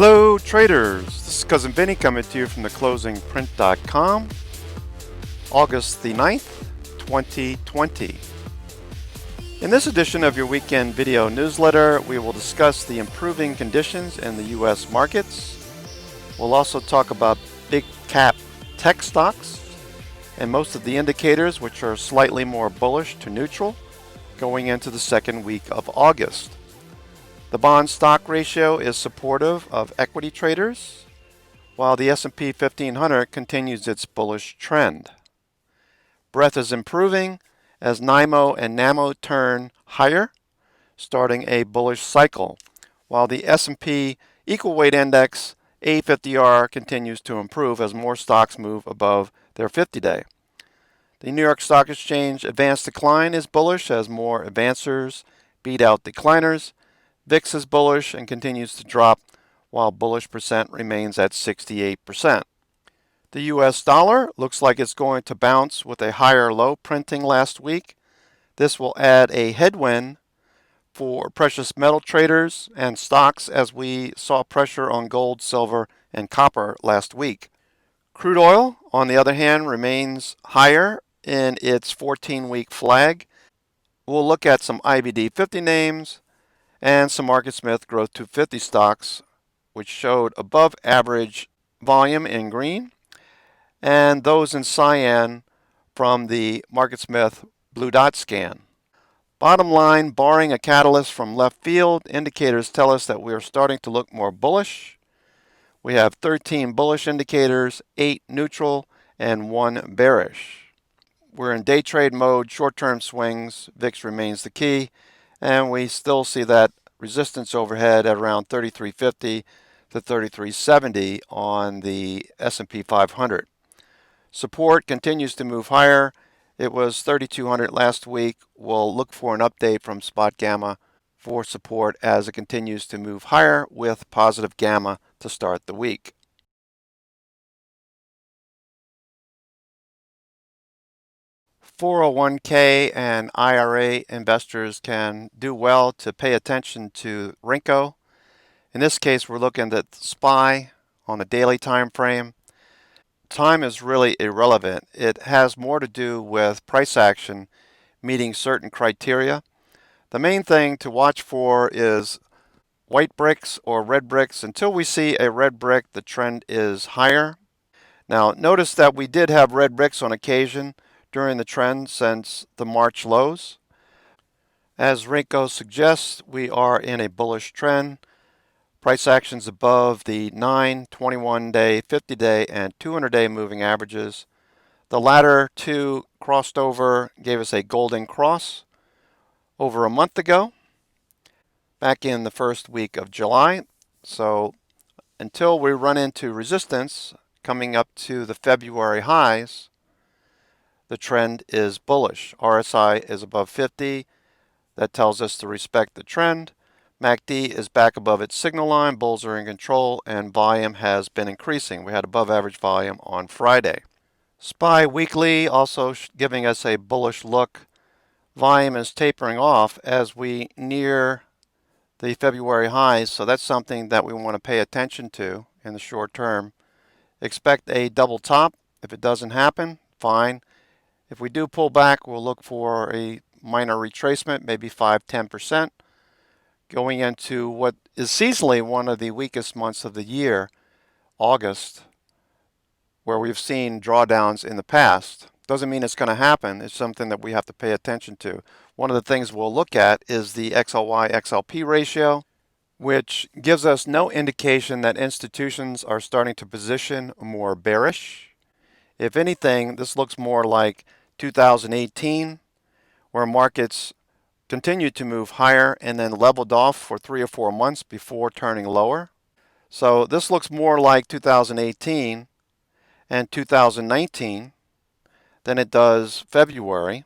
Hello traders, this is Cousin Vinny coming to you from theclosingprint.com, August the 9th, 2020. In this edition of your weekend video newsletter, we will discuss the improving conditions in the U.S. markets. We'll also talk about big cap tech stocks and most of the indicators which are slightly more bullish to neutral going into the second week of August. The bond stock ratio is supportive of equity traders, while the S&P 1500 continues its bullish trend. Breadth is improving as NIMO and NAMO turn higher, starting a bullish cycle, while the S&P Equal Weight Index A50R continues to improve as more stocks move above their 50-day. The New York Stock Exchange advanced decline is bullish as more advancers beat out decliners. VIX is bullish and continues to drop, while bullish percent remains at 68%. The US dollar looks like it's going to bounce with a higher low printing last week. This will add a headwind for precious metal traders and stocks as we saw pressure on gold, silver, and copper last week. Crude oil, on the other hand, remains higher in its 14-week flag. We'll look at some IBD 50 names and some MarketSmith Growth 250 stocks, which showed above average volume in green, and those in cyan from the MarketSmith Blue Dot scan. Bottom line, barring a catalyst from left field, indicators tell us that we are starting to look more bullish. We have 13 bullish indicators, 8 neutral, and 1 bearish. We're in day trade mode, short-term swings, VIX remains the key, and we still see that resistance overhead at around 3350 to 3370 on the S&P 500. Support continues to move higher. It was 3200 last week. We'll look for an update from spot gamma for support as it continues to move higher with positive gamma to start the week. .401k and IRA investors can do well to pay attention to Renko. In this case, we're looking at SPY on a daily time frame. Time is really irrelevant. It has more to do with price action meeting certain criteria. The main thing to watch for is white bricks or red bricks. Until we see a red brick, the trend is higher. Now, notice that we did have red bricks on occasion during the trend since the March lows. As Renko suggests, we are in a bullish trend. Price actions above the 9, 21-day, 50-day, and 200-day moving averages. The latter two crossed over, gave us a golden cross over a month ago, back in the first week of July. So until we run into resistance coming up to the February highs, the trend is bullish. RSI is above 50. That tells us to respect the trend. MACD is back above its signal line. Bulls are in control, and volume has been increasing. We had above average volume on Friday. SPY weekly also giving us a bullish look. Volume is tapering off as we near the February highs, so that's something that we want to pay attention to in the short term. Expect a double top. If it doesn't happen, fine. If we do pull back, we'll look for a minor retracement, maybe 5-10%, going into what is seasonally one of the weakest months of the year, August, where we've seen drawdowns in the past. Doesn't mean it's going to happen. It's something that we have to pay attention to. One of the things we'll look at is the XLY-XLP ratio, which gives us no indication that institutions are starting to position more bearish. If anything, this looks more like 2018, where markets continued to move higher and then leveled off for 3 or 4 months before turning lower. So this looks more like 2018 and 2019 than it does February,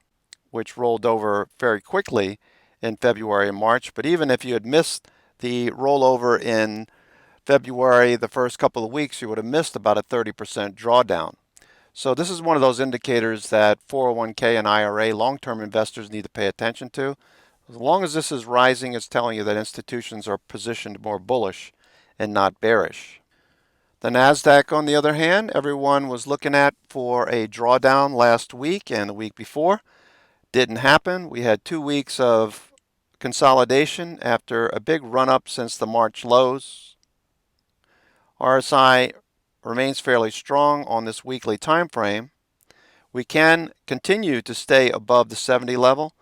which rolled over very quickly in February and March. But even if you had missed the rollover in February, the first couple of weeks, you would have missed about a 30% drawdown. So this is one of those indicators that 401k and IRA long-term investors need to pay attention to. As long as this is rising, it's telling you that institutions are positioned more bullish and not bearish. The Nasdaq, on the other hand, everyone was looking at for a drawdown last week and the week before. Didn't happen. We had 2 weeks of consolidation after a big run-up since the March lows. RSI remains fairly strong on this weekly time frame. We can continue to stay above the 70 level.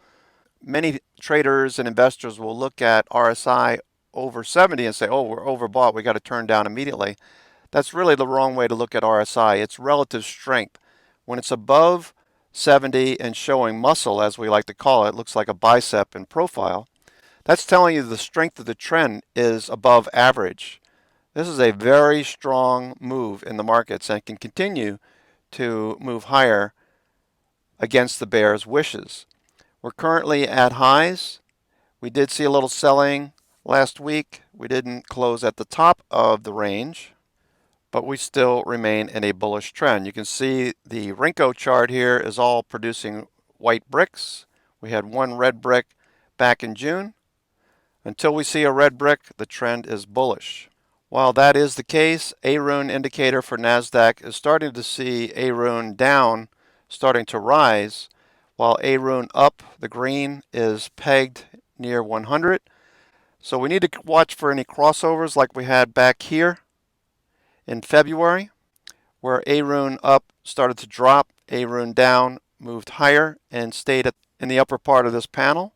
Many traders and investors will look at RSI over 70 and say, oh, we're overbought, we got to turn down immediately. That's really the wrong way to look at RSI. It's relative strength. When it's above 70 and showing muscle, as we like to call it, looks like a bicep in profile, that's telling you the strength of the trend is above average. This is a very strong move in the markets and can continue to move higher against the bear's wishes. We're currently at highs. We did see a little selling last week. We didn't close at the top of the range, but we still remain in a bullish trend. You can see the Renko chart here is all producing white bricks. We had one red brick back in June. Until we see a red brick, the trend is bullish. While that is the case, A-Rune indicator for Nasdaq is starting to see A-Rune down, starting to rise, while A-Rune up, the green, is pegged near 100. So we need to watch for any crossovers like we had back here in February, where A-Rune up started to drop, A-Rune down moved higher and stayed in the upper part of this panel.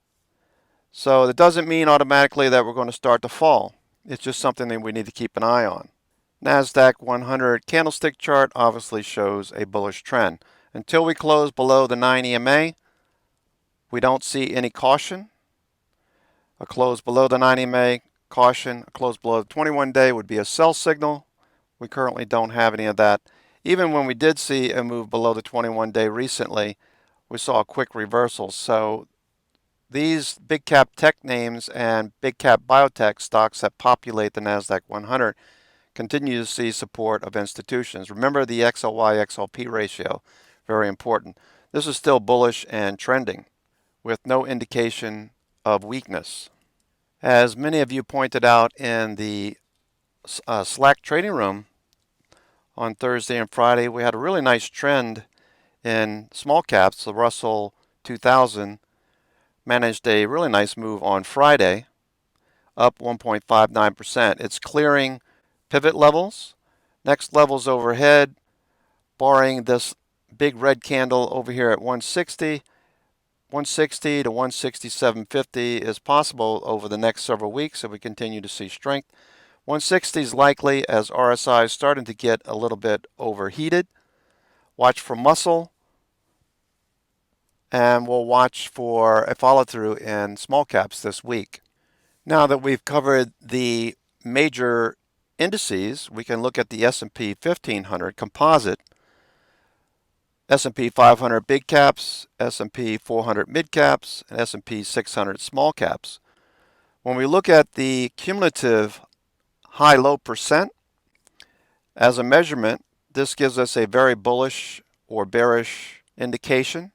So that doesn't mean automatically that we're going to start to fall. It's just something that we need to keep an eye on. Nasdaq 100 candlestick chart obviously shows a bullish trend. Until we close below the 9 EMA, we don't see any caution. A close below the 9 EMA, caution. A close below the 21-day would be a sell signal. We currently don't have any of that. Even when we did see a move below the 21-day recently, we saw a quick reversal. So these big cap tech names and big cap biotech stocks that populate the Nasdaq 100 continue to see support of institutions. Remember the XLY-XLP ratio, very important. This is still bullish and trending with no indication of weakness. As many of you pointed out in the Slack trading room on Thursday and Friday, we had a really nice trend in small caps. The Russell 2000 managed a really nice move on Friday, up 1.59%. It's clearing pivot levels. Next levels overhead, barring this big red candle over here at 160. 160 to 167.50 is possible over the next several weeks if we continue to see strength. 160 is likely as RSI is starting to get a little bit overheated. Watch for muscle, and we'll watch for a follow-through in small caps this week. Now that we've covered the major indices, we can look at the S&P 1500 composite, S&P 500 big caps, S&P 400 mid caps, and S&P 600 small caps. When we look at the cumulative high-low percent as a measurement, this gives us a very bullish or bearish indication.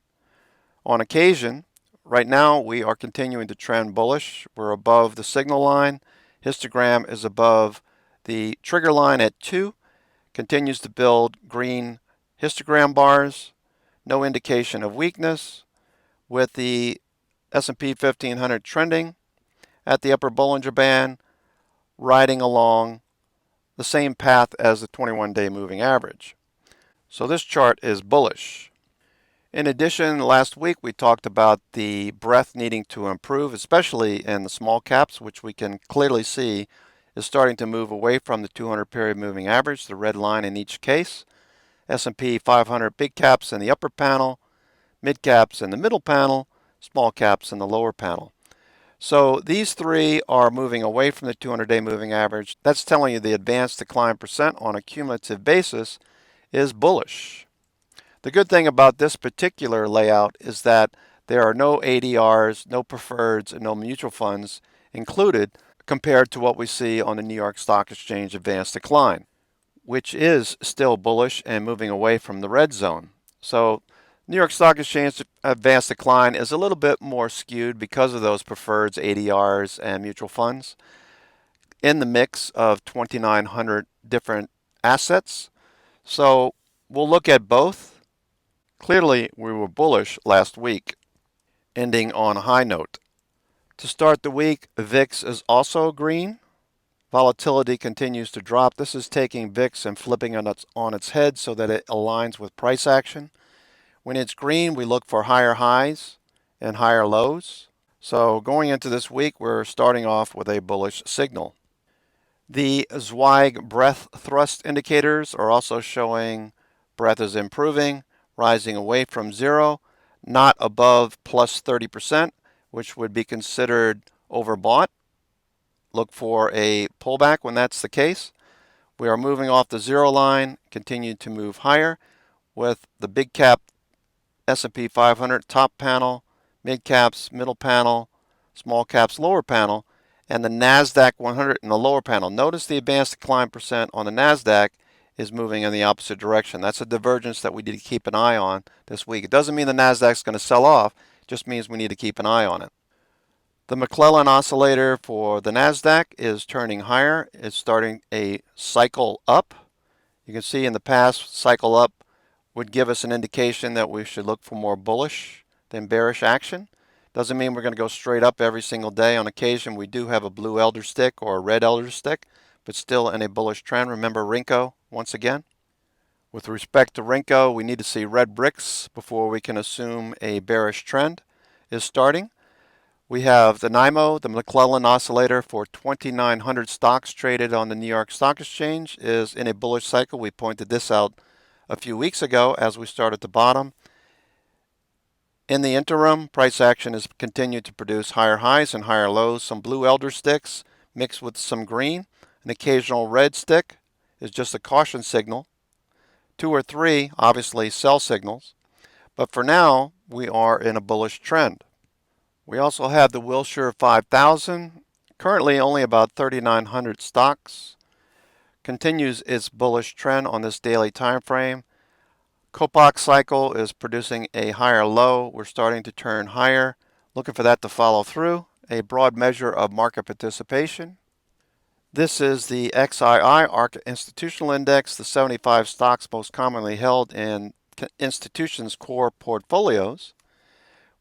On occasion, right now we are continuing to trend bullish. We're above the signal line. Histogram is above the trigger line at 2. Continues to build green histogram bars. No indication of weakness. With the S&P 1500 trending at the upper Bollinger Band, riding along the same path as the 21-day moving average. So this chart is bullish. In addition, last week we talked about the breadth needing to improve, especially in the small caps, which we can clearly see is starting to move away from the 200-period moving average, the red line in each case. S&P 500 big caps in the upper panel, mid caps in the middle panel, small caps in the lower panel. So these three are moving away from the 200-day moving average. That's telling you the advanced decline percent on a cumulative basis is bullish. The good thing about this particular layout is that there are no ADRs, no preferreds, and no mutual funds included compared to what we see on the New York Stock Exchange advanced decline, which is still bullish and moving away from the red zone. So New York Stock Exchange advanced decline is a little bit more skewed because of those preferreds, ADRs, and mutual funds. in the mix of 2,900 different assets. So we'll look at both. Clearly, we were bullish last week, ending on a high note. To start the week, VIX is also green. Volatility continues to drop. This is taking VIX and flipping on its head so that it aligns with price action. When it's green, we look for higher highs and higher lows. So going into this week, we're starting off with a bullish signal. The Zweig breadth thrust indicators are also showing breadth is improving, rising away from zero, not above plus 30%, which would be considered overbought. Look for a pullback when that's the case. We are moving off the zero line, continue to move higher with the big cap S&P 500 top panel, mid caps middle panel, small caps lower panel, and the Nasdaq 100 in the lower panel. Notice the advanced decline percent on the Nasdaq is moving in the opposite direction. That's a divergence that we need to keep an eye on this week. It doesn't mean the Nasdaq's going to sell off, it just means we need to keep an eye on it. The Mcclellan Oscillator for the Nasdaq is turning higher. It's starting a cycle up. You can see in the past, cycle up would give us an indication that we should look for more bullish than bearish action. Doesn't mean we're going to go straight up every single day. On occasion, we do have a blue elder stick or a red elder stick, but still in a bullish trend. Remember Rinko once again. With respect to Rinko, we need to see red bricks before we can assume a bearish trend is starting. We have the NIMO, the Mcclellan Oscillator for 2,900 stocks traded on the New York Stock Exchange is in a bullish cycle. We pointed this out a few weeks ago as we start at the bottom. In the interim, price action has continued to produce higher highs and higher lows. Some blue elder sticks mixed with some green. An occasional red stick is just a caution signal. 2 or 3, obviously, sell signals. But for now, we are in a bullish trend. We also have the Wilshire 5000, currently only about 3,900 stocks. Continues its bullish trend on this daily time frame. Kopach cycle is producing a higher low. We're starting to turn higher. Looking for that to follow through. A broad measure of market participation. This is the Xii Institutional Index, the 75 stocks most commonly held in institutions' core portfolios.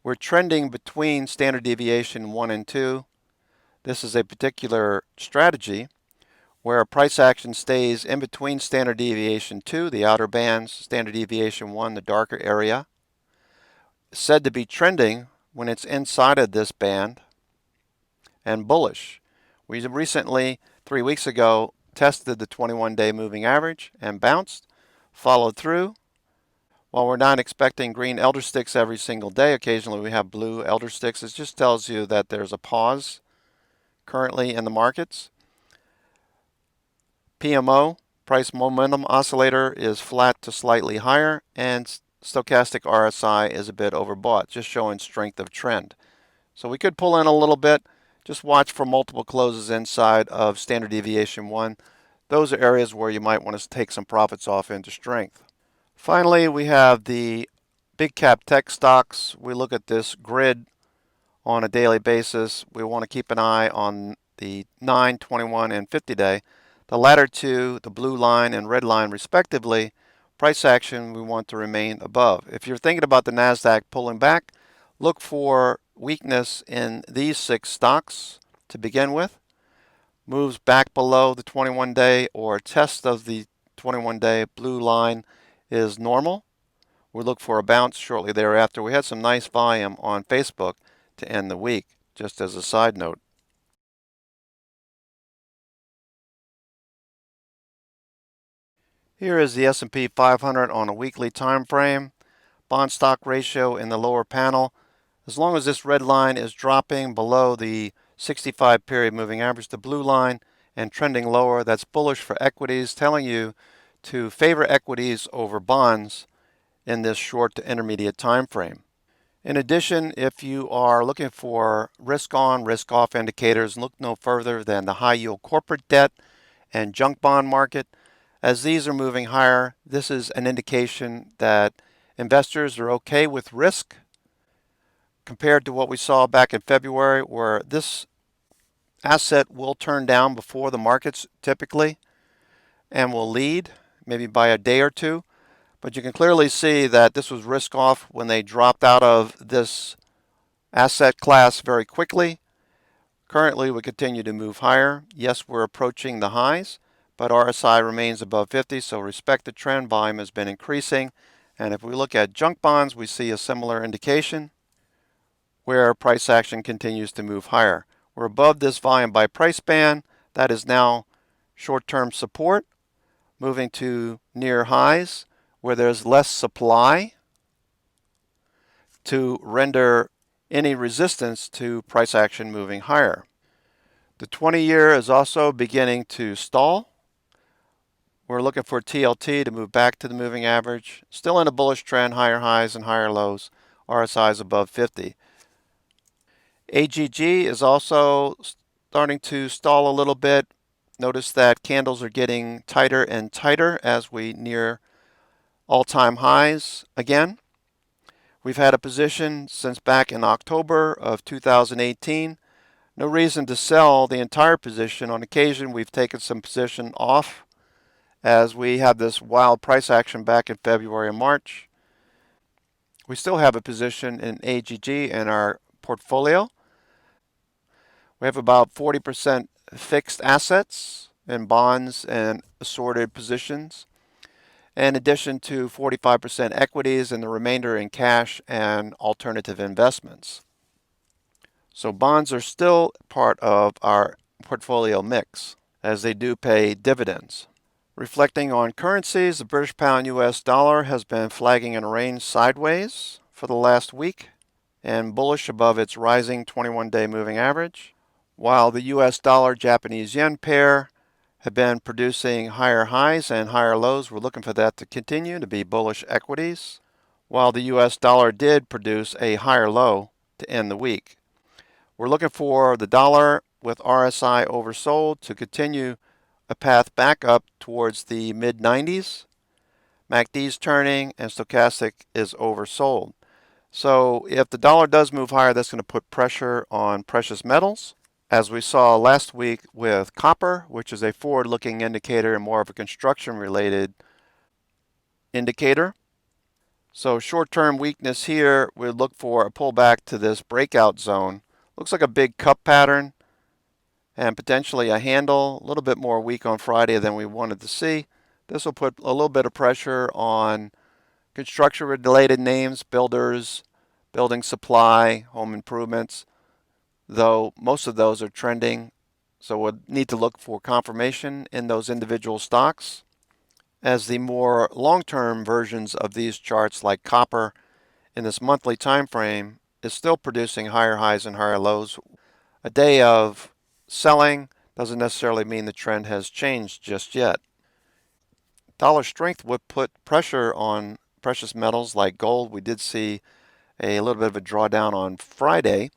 We're trending between standard deviation 1 and 2. This is a particular strategy where a price action stays in between standard deviation 2, the outer bands, standard deviation 1, the darker area. It's said to be trending when it's inside of this band and bullish. We recently, 3 weeks ago, tested the 21-day moving average and bounced, followed through. While we're not expecting green elder sticks every single day, occasionally we have blue elder sticks. It just tells you that there's a pause currently in the markets. PMO, price momentum oscillator, is flat to slightly higher, and stochastic RSI is a bit overbought, just showing strength of trend. So we could pull in a little bit. Just watch for multiple closes inside of standard deviation 1. Those are areas where you might want to take some profits off into strength. Finally, we have the big cap tech stocks. We look at this grid on a daily basis. We want to keep an eye on the 9, 21, and 50-day. The latter two, the blue line and red line respectively, price action we want to remain above. If you're thinking about the Nasdaq pulling back, look for weakness in these 6 stocks to begin with. Moves back below the 21-day or test of the 21-day blue line is normal. We look for a bounce shortly thereafter. We had some nice volume on Facebook to end the week, just as a side note. Here is the S&P 500 on a weekly time frame. Bond stock ratio in the lower panel. As long as this red line is dropping below the 65 period moving average, the blue line, and trending lower, that's bullish for equities, telling you to favor equities over bonds in this short to intermediate time frame. In addition, if you are looking for risk on, risk off indicators, look no further than the high yield corporate debt and junk bond market. As these are moving higher, this is an indication that investors are okay with risk compared to what we saw back in February, where this asset will turn down before the markets typically and will lead maybe by a day or two. But you can clearly see that this was risk off when they dropped out of this asset class very quickly. Currently, we continue to move higher. Yes, we're approaching the highs, but RSI remains above 50, so respect the trend. Volume has been increasing. And if we look at junk bonds, we see a similar indication where price action continues to move higher. We're above this volume by price band. That is now short-term support, moving to near highs where there's less supply to render any resistance to price action moving higher. The 20-year is also beginning to stall. We're looking for TLT to move back to the moving average. Still in a bullish trend, higher highs and higher lows. RSI is above 50. AGG is also starting to stall a little bit. Notice that candles are getting tighter and tighter as we near all-time highs again. We've had a position since back in October of 2018. No reason to sell the entire position. On occasion, we've taken some position off as we had this wild price action back in February and March. We still have a position in AGG in our portfolio. We have about 40% fixed assets in bonds and assorted positions, in addition to 45% equities and the remainder in cash and alternative investments. So bonds are still part of our portfolio mix as they do pay dividends. Reflecting on currencies, the British pound US dollar has been flagging in a range sideways for the last week and bullish above its rising 21-day moving average, while the US dollar Japanese yen pair have been producing higher highs and higher lows. We're looking for that to continue to be bullish equities, while the US dollar did produce a higher low to end the week. We're looking for the dollar with RSI oversold to continue a path back up towards the mid-90s. MACD's turning and stochastic is oversold. So if the dollar does move higher, that's going to put pressure on precious metals, as we saw last week with copper, which is a forward-looking indicator and more of a construction-related indicator. So short-term weakness here, we look for a pullback to this breakout zone. Looks like a big cup pattern and potentially a handle, a little bit more weak on Friday than we wanted to see. This will put a little bit of pressure on construction-related names, builders, building supply, home improvements, though most of those are trending. So we'll need to look for confirmation in those individual stocks, as the more long-term versions of these charts, like copper in this monthly time frame, is still producing higher highs and higher lows. A day of selling doesn't necessarily mean the trend has changed just yet. Dollar strength would put pressure on precious metals like gold. We did see a little bit of a drawdown on Friday.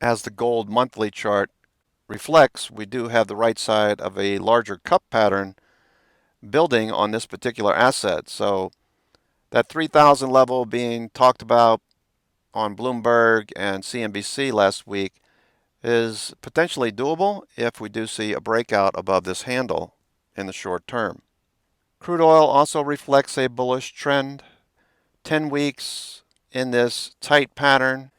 As the gold monthly chart reflects, we do have the right side of a larger cup pattern building on this particular asset. So that 3,000 level being talked about on Bloomberg and CNBC last week is potentially doable if we do see a breakout above this handle in the short term. Crude oil also reflects a bullish trend. 10 weeks in this tight pattern,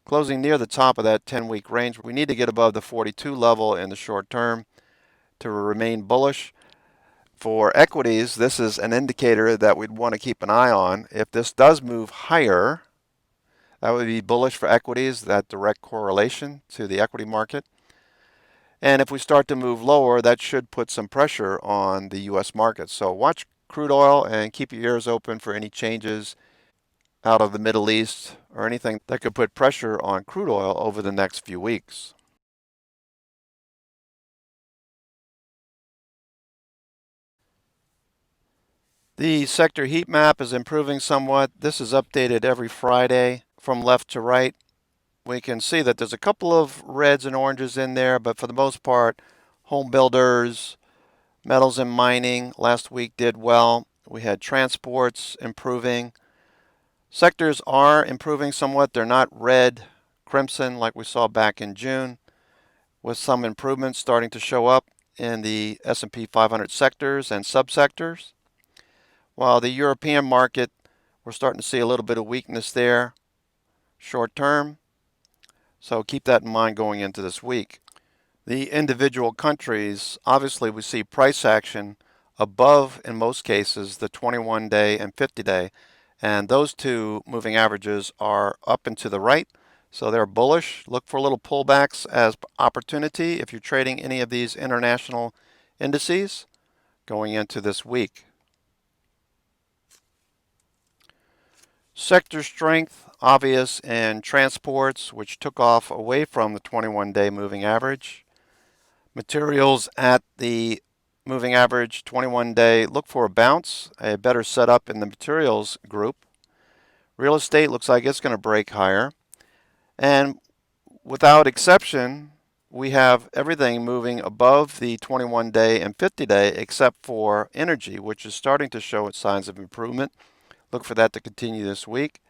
closing near the top of that 10-week range. We need to get above the 42 level in the short term to remain bullish. For equities, this is an indicator that we'd want to keep an eye on. If this does move higher, that would be bullish for equities, that direct correlation to the equity market. And if we start to move lower, that should put some pressure on the U.S. market. So watch crude oil and keep your ears open for any changes out of the Middle East or anything that could put pressure on crude oil over the next few weeks. The sector heat map is improving somewhat. This is updated every Friday from left to right. We can see that there's a couple of reds and oranges in there, but for the most part, home builders, metals and mining last week did well. We had transports improving. Sectors are improving somewhat. They're not red, crimson like we saw back in June. with some improvements starting to show up in the S&P 500 sectors and subsectors. While the European market, we're starting to see a little bit of weakness there short term. So keep that in mind going into this week. The individual countries, obviously we see price action above, in most cases, the 21-day and 50-day. And those two moving averages are up and to the right. So they're bullish. Look for little pullbacks as opportunity if you're trading any of these international indices going into this week. Sector strength obvious in transports, which took off away from the 21-day moving average. Materials at the moving average 21-day, look for a bounce, a better setup in the materials group. Real estate looks like it's going to break higher. And without exception, we have everything moving above the 21-day and 50-day except for energy, which is starting to show its signs of improvement. Look for that to continue this week.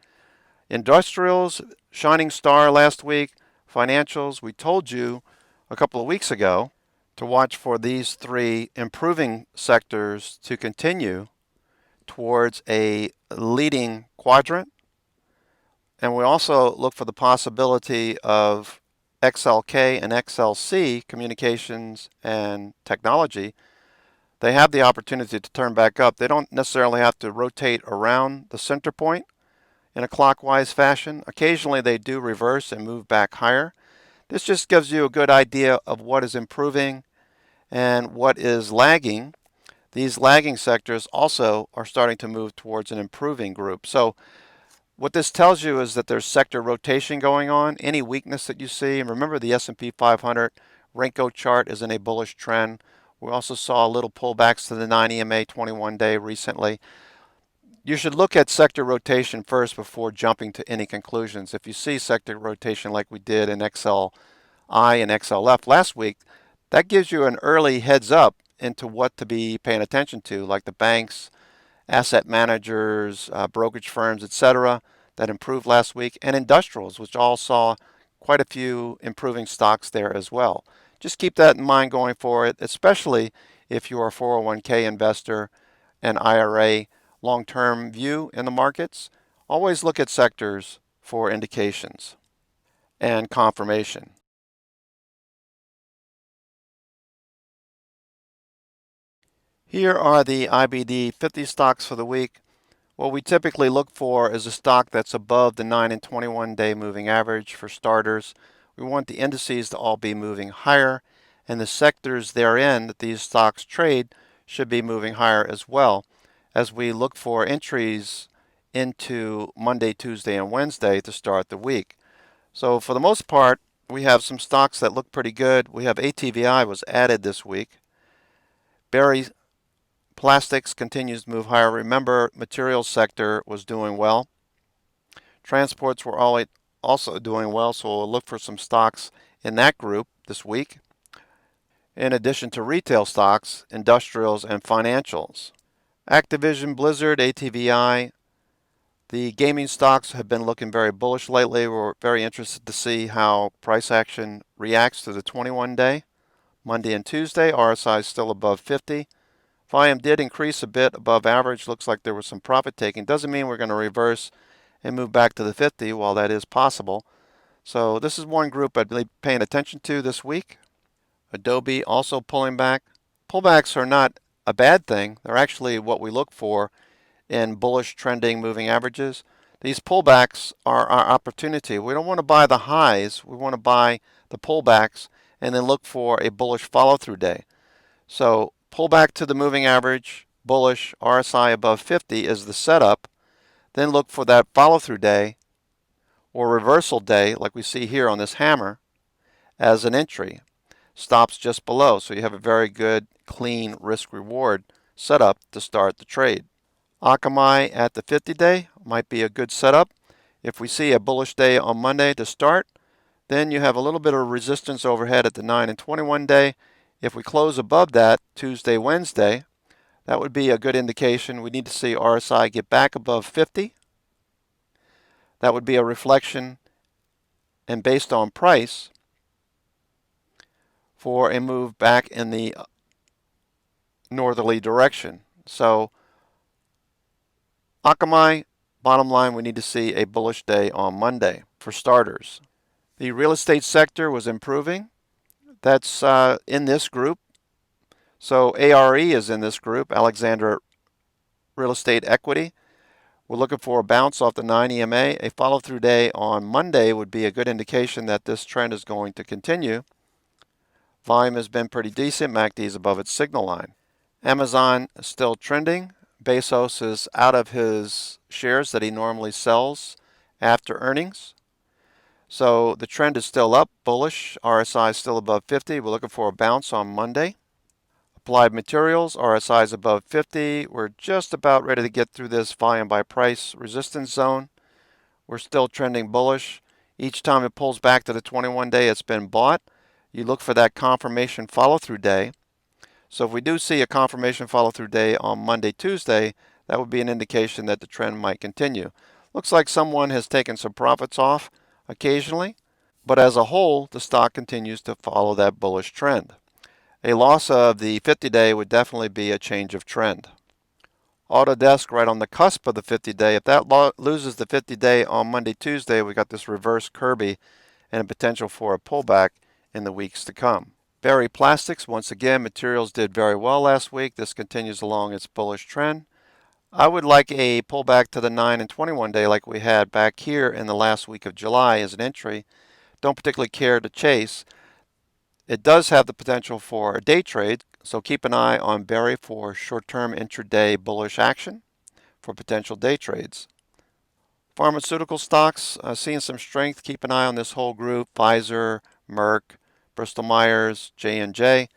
Industrials, shining star last week. Financials, we told you a couple of weeks ago to watch for these three improving sectors to continue towards a leading quadrant. And we also look for the possibility of XLK and XLC, communications and technology. They have the opportunity to turn back up. They don't necessarily have to rotate around the center point in a clockwise fashion. Occasionally they do reverse and move back higher. This just gives you a good idea of what is improving and what is lagging. These lagging sectors also are starting to move towards an improving group. So what this tells you is that there's sector rotation going on. Any weakness that you see, and remember the S&P 500 Renko chart is in a bullish trend. We also saw a little pullbacks to the 9 EMA 21-day recently. You should look at sector rotation first before jumping to any conclusions. If you see sector rotation like we did in XLI and XLF last week, that gives you an early heads up into what to be paying attention to, like the banks, asset managers, brokerage firms, etc., that improved last week, and industrials, which all saw quite a few improving stocks there as well. Just keep that in mind going forward, especially if you're a 401k investor, an IRA, long-term view in the markets. Always look at sectors for indications and confirmation. Here are the IBD 50 stocks for the week. What we typically look for is a stock that's above the 9 and 21-day moving average for starters. We want the indices to all be moving higher, and the sectors therein that these stocks trade should be moving higher as well, as we look for entries into Monday, Tuesday, and Wednesday to start the week. So for the most part, we have some stocks that look pretty good. We have ATVI was added this week. Berry Plastics continues to move higher. Remember, materials sector was doing well. Transports were also doing well, so we'll look for some stocks in that group this week. In addition to retail stocks, industrials, and financials. Activision, Blizzard, ATVI. The gaming stocks have been looking very bullish lately. We're very interested to see how price action reacts to the 21-day. Monday and Tuesday, RSI is still above 50. Volume did increase a bit above average. Looks like there was some profit taking. Doesn't mean we're going to reverse and move back to the 50, while that is possible. So this is one group I'd be paying attention to this week. Adobe also pulling back. Pullbacks are not a bad thing. They're actually what we look for in bullish trending moving averages. These pullbacks are our opportunity. We don't want to buy the highs. We want to buy the pullbacks and then look for a bullish follow-through day. So pull back to the moving average, bullish, RSI above 50 is the setup. Then look for that follow-through day or reversal day like we see here on this hammer as an entry. Stops just below, so you have a very good, clean risk-reward setup to start the trade. Akamai at the 50-day might be a good setup. If we see a bullish day on Monday to start, then you have a little bit of resistance overhead at the 9 and 21-day. If we close above that Tuesday, Wednesday, that would be a good indication. We need to see RSI get back above 50. That would be a reflection, and based on price, for a move back in the northerly direction. So Akamai, bottom line, we need to see a bullish day on Monday for starters. The real estate sector was improving. That's in this group. So ARE is in this group, Alexander Real Estate Equity. We're looking for a bounce off the 9 EMA. A follow-through day on Monday would be a good indication that this trend is going to continue. Volume has been pretty decent. MACD is above its signal line. Amazon is still trending. Bezos is out of his shares that he normally sells after earnings. So the trend is still up, bullish. RSI is still above 50. We're looking for a bounce on Monday. Applied Materials, RSI is above 50. We're just about ready to get through this volume by price resistance zone. We're still trending bullish. Each time it pulls back to the 21 day, it's been bought. You look for that confirmation follow-through day. So if we do see a confirmation follow-through day on Monday, Tuesday, that would be an indication that the trend might continue. Looks like someone has taken some profits off occasionally, but as a whole, the stock continues to follow that bullish trend. A loss of the 50-day would definitely be a change of trend. Autodesk right on the cusp of the 50-day. If that loses the 50-day on Monday, Tuesday, we got this reverse Kirby and a potential for a pullback in the weeks to come. Berry Plastics, once again, materials did very well last week. This continues along its bullish trend. I would like a pullback to the 9 and 21 day like we had back here in the last week of July as an entry. Don't particularly care to chase. It does have the potential for a day trade, so keep an eye on Berry for short-term intraday bullish action for potential day trades. Pharmaceutical stocks, seeing some strength. Keep an eye on this whole group, Pfizer, Merck, Bristol Myers, J&J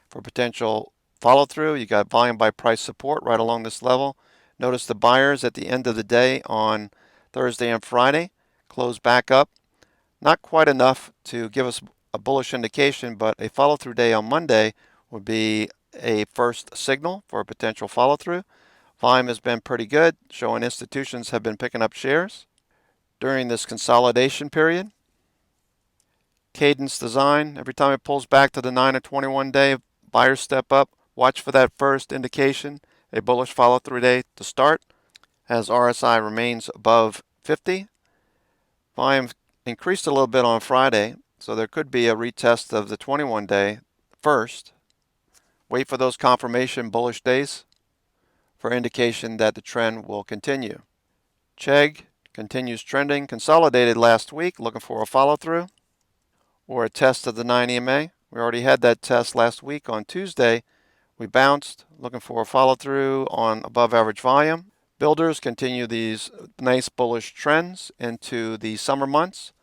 for potential follow-through. You got volume by price support right along this level. Notice the buyers at the end of the day on Thursday and Friday close back up. Not quite enough to give us a bullish indication, but a follow-through day on Monday would be a first signal for a potential follow-through. Volume has been pretty good, showing institutions have been picking up shares during this consolidation period. Cadence Design, every time it pulls back to the 9 or 21 day, buyers step up. Watch for that first indication, a bullish follow-through day to start. As RSI remains above 50, volume increased a little bit on Friday, so there could be a retest of the 21 day first. Wait for those confirmation bullish days for indication that the trend will continue. Chegg continues trending. Consolidated last week, looking for a follow-through or a test of the 9 EMA. We already had that test last week on Tuesday. We bounced, looking for a follow-through on above average volume. Builders continue these nice bullish trends into the summer months.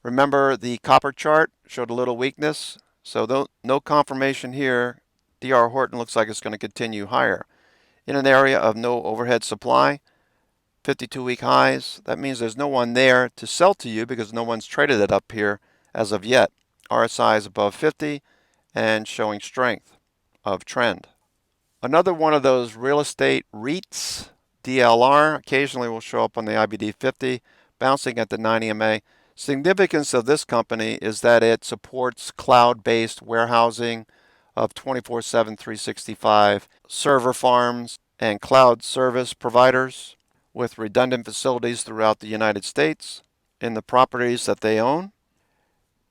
Remember, the copper chart showed a little weakness, so no confirmation here. D.R. Horton looks like it's going to continue higher. In an area of no overhead supply, 52-week highs, that means there's no one there to sell to you because no one's traded it up here as of yet. RSI is above 50 and showing strength of trend. Another one of those real estate REITs, DLR, occasionally will show up on the IBD 50, bouncing at the 9 EMA. Significance of this company is that it supports cloud-based warehousing of 24/7, 365 server farms and cloud service providers with redundant facilities throughout the United States in the properties that they own.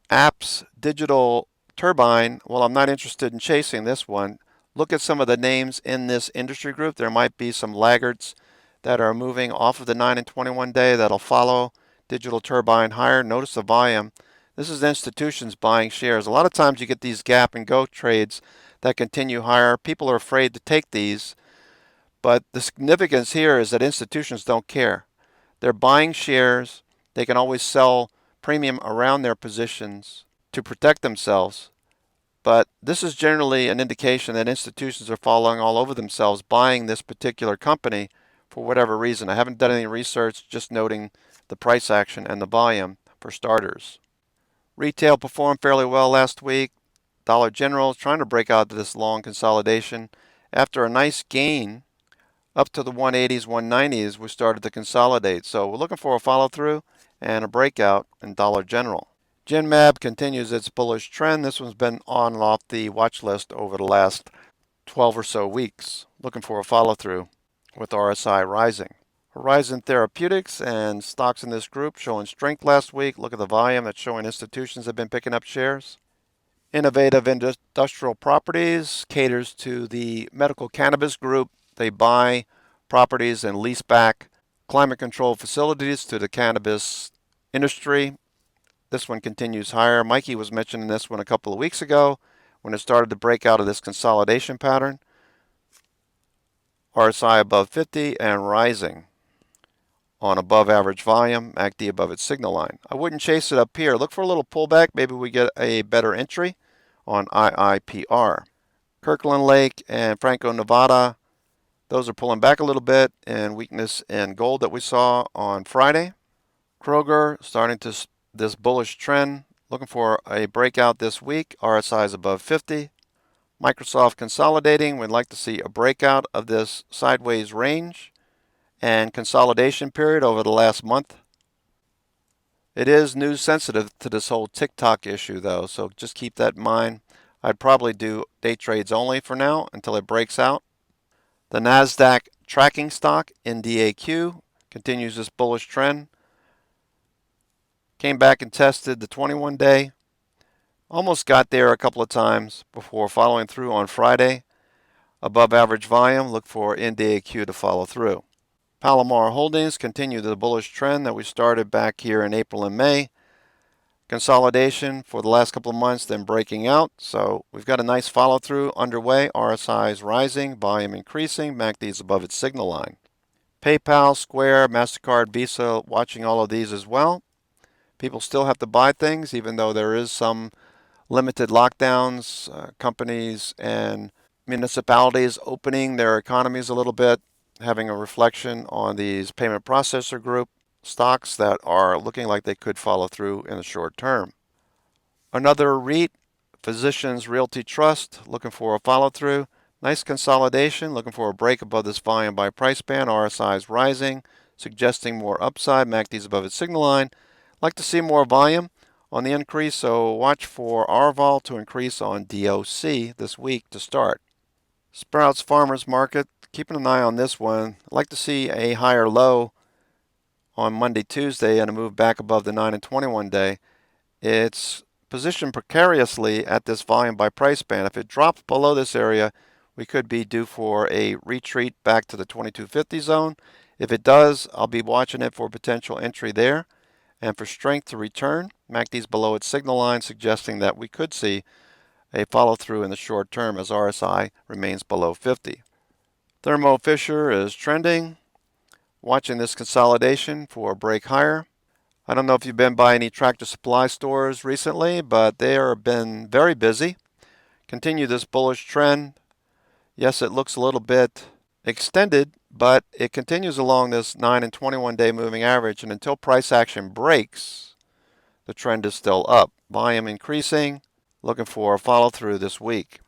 Apps Digital Turbine, well, I'm not interested in chasing this one. Look at some of the names in this industry group. There might be some laggards that are moving off of the 9 and 21 day that'll follow Digital Turbine higher. Notice the volume. This is institutions buying shares. A lot of times you get these gap and go trades that continue higher. People are afraid to take these, but the significance here is that institutions don't care. They're buying shares. They can always sell premium around their positions to protect themselves. But this is generally an indication that institutions are falling all over themselves buying this particular company for whatever reason. I haven't done any research, just noting the price action and the volume for starters. Retail performed fairly well last week. Dollar General is trying to break out of this long consolidation. After a nice gain up to the 180s, 190s, we started to consolidate. So we're looking for a follow-through and a breakout in Dollar General. Genmab continues its bullish trend. This one's been on and off the watch list over the last 12 or so weeks. Looking for a follow-through with RSI rising. Horizon Therapeutics and stocks in this group showing strength last week. Look at the volume that's showing institutions have been picking up shares. Innovative Industrial Properties caters to the medical cannabis group. They buy properties and lease back climate control facilities to the cannabis industry. This one continues higher. Mikey was mentioning this one a couple of weeks ago when it started to break out of this consolidation pattern. RSI above 50 and rising on above average volume, MACD above its signal line. I wouldn't chase it up here. Look for a little pullback. Maybe we get a better entry on IIPR. Kirkland Lake and Franco Nevada, those are pulling back a little bit, and weakness in gold that we saw on Friday. Kroger starting to this bullish trend, looking for a breakout this week. RSI is above 50. Microsoft consolidating. We'd like to see a breakout of this sideways range and consolidation period over the last month. It is news sensitive to this whole TikTok issue though, so just keep that in mind. I'd probably do day trades only for now until it breaks out. The Nasdaq tracking stock NDAQ continues this bullish trend. Came back and tested the 21-day. Almost got there a couple of times before following through on Friday. Above average volume, look for NDAQ to follow through. Palomar Holdings continue the bullish trend that we started back here in April and May. Consolidation for the last couple of months, then breaking out. So we've got a nice follow through underway. RSI is rising, volume increasing, MACD is above its signal line. PayPal, Square, MasterCard, Visa, watching all of these as well. People still have to buy things, even though there is some limited lockdowns, companies and municipalities opening their economies a little bit, having a reflection on these payment processor group stocks that are looking like they could follow through in the short term. Another REIT, Physicians Realty Trust, looking for a follow through. Nice consolidation, looking for a break above this volume by price band. RSI is rising, suggesting more upside. MACD is above its signal line. Like to see more volume on the increase, so watch for RVOL to increase on DOC this week to start. Sprouts Farmers Market, keeping an eye on this one. I'd like to see a higher low on Monday, Tuesday, and a move back above the 9 and 21 day. It's positioned precariously at this volume by price band. If it drops below this area, we could be due for a retreat back to the 2250 zone. If it does, I'll be watching it for potential entry there. And for strength to return, MACD is below its signal line, suggesting that we could see a follow through in the short term as RSI remains below 50. Thermo Fisher is trending, watching this consolidation for a break higher. I don't know if you've been by any Tractor Supply stores recently, but they have been very busy. Continue this bullish trend. Yes, it looks a little bit extended, but it continues along this 9 and 21 day moving average, and until price action breaks, the trend is still up. Volume increasing, looking for a follow through this week.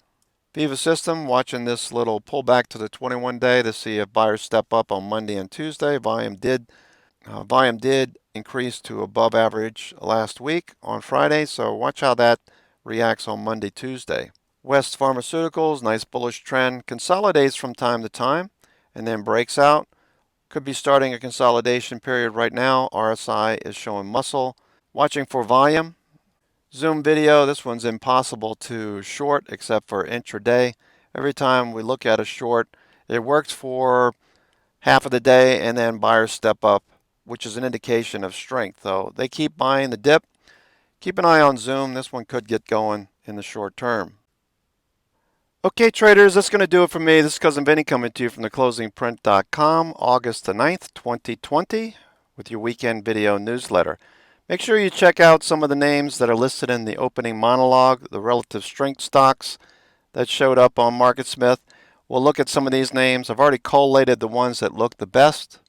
Viva System, watching this little pullback to the 21 day to see if buyers step up on Monday and Tuesday. Volume did increase to above average last week on Friday, so watch how that reacts on Monday, Tuesday. West Pharmaceuticals, nice bullish trend, consolidates from time to time and then breaks out. Could be starting a consolidation period right now. RSI is showing muscle. Watching for volume. Zoom video, this one's impossible to short except for intraday. Every time we look at a short, it works for half of the day and then buyers step up, which is an indication of strength. Though they keep buying the dip. Keep an eye on Zoom. This one could get going in the short term. Okay, traders, that's going to do it for me. This is Cousin Vinny coming to you from theclosingprint.com, August the 9th, 2020, with your weekend video newsletter. Make sure you check out some of the names that are listed in the opening monologue, the relative strength stocks that showed up on MarketSmith. We'll look at some of these names. I've already collated the ones that look the best.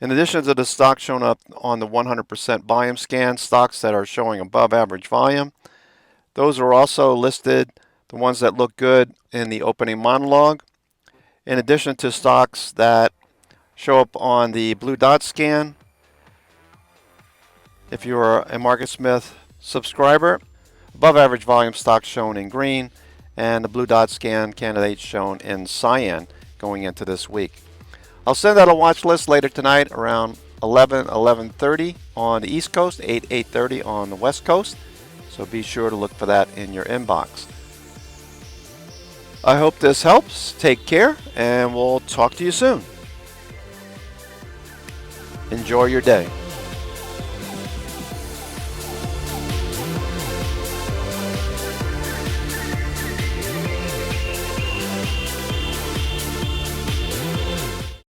In addition to the stocks shown up on the 100% volume scan, stocks that are showing above average volume, those are also listed, the ones that look good in the opening monologue. In addition to stocks that show up on the blue dot scan, If you are a MarketSmith subscriber, above average volume stocks shown in green, and the blue dot scan candidates shown in cyan going into this week. I'll send out a watch list later tonight around 11:30 on the East Coast, 8:30 on the West Coast. So be sure to look for that in your inbox. I hope this helps. Take care, and we'll talk to you soon. Enjoy your day.